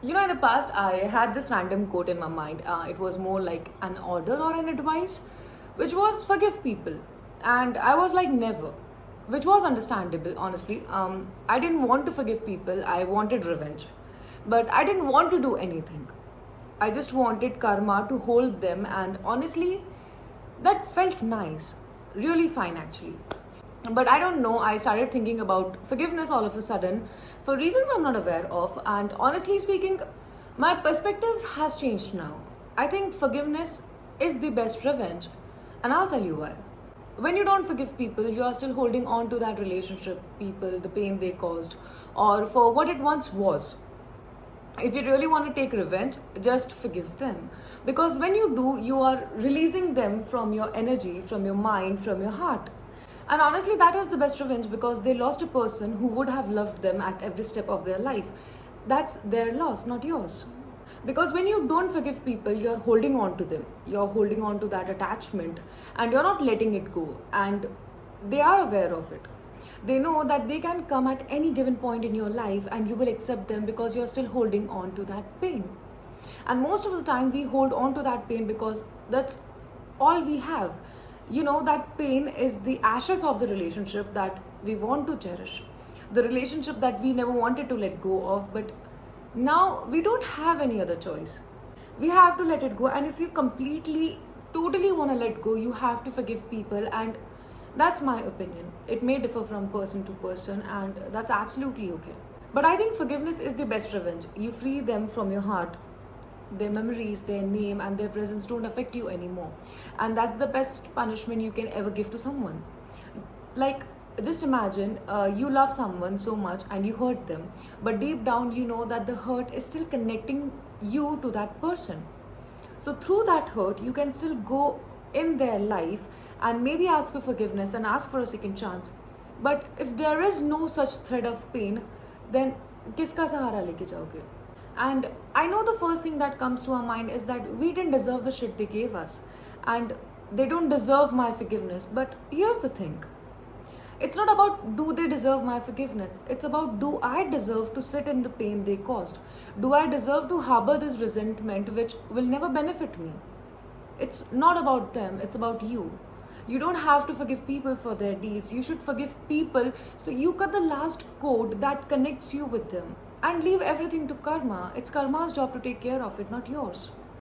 In the past, I had this random quote in my mind. It was more like an order or an advice, which was forgive people. And I was like, never, which was understandable, honestly. I didn't want to forgive people, I wanted revenge. But I didn't want to do anything. I just wanted karma to hold them, and honestly, that felt nice. Really fine, actually. But I don't know, I started thinking about forgiveness all of a sudden for reasons I'm not aware of. And honestly speaking, my perspective has changed now. I think forgiveness is the best revenge. And I'll tell you why. When you don't forgive people, you are still holding on to that relationship, people, the pain they caused, or for what it once was. If you really want to take revenge, just forgive them. Because when you do, you are releasing them from your energy, from your mind, from your heart. And honestly, that is the best revenge because they lost a person who would have loved them at every step of their life. That's their loss, not yours. Because when you don't forgive people, you're holding on to them. You're holding on to that attachment and you're not letting it go. And they are aware of it. They know that they can come at any given point in your life and you will accept them because you're still holding on to that pain. And most of the time, we hold on to that pain because that's all we have. That pain is the ashes of the relationship that we want to cherish, the relationship that we never wanted to let go of, but now we don't have any other choice. We have to let it go. And if you completely, totally want to let go, you have to forgive people. And that's my opinion. It may differ from person to person, and that's absolutely okay. But I think forgiveness is the best revenge. You free them from your heart. Their memories, their name, and their presence don't affect you anymore. And that's the best punishment you can ever give to someone. Like, just imagine you love someone so much and you hurt them, but deep down, you know that the hurt is still connecting you to that person. So, through that hurt, you can still go in their life and maybe ask for forgiveness and ask for a second chance. But if there is no such thread of pain, then kiska sahara leke jaoge? And I know the first thing that comes to our mind is that we didn't deserve the shit they gave us. And they don't deserve my forgiveness. But here's the thing, it's not about do they deserve my forgiveness. It's about do I deserve to sit in the pain they caused? Do I deserve to harbor this resentment which will never benefit me? It's not about them, it's about you. You don't have to forgive people for their deeds. You should forgive people so you cut the last cord that connects you with them and leave everything to karma. It's karma's job to take care of it, not yours.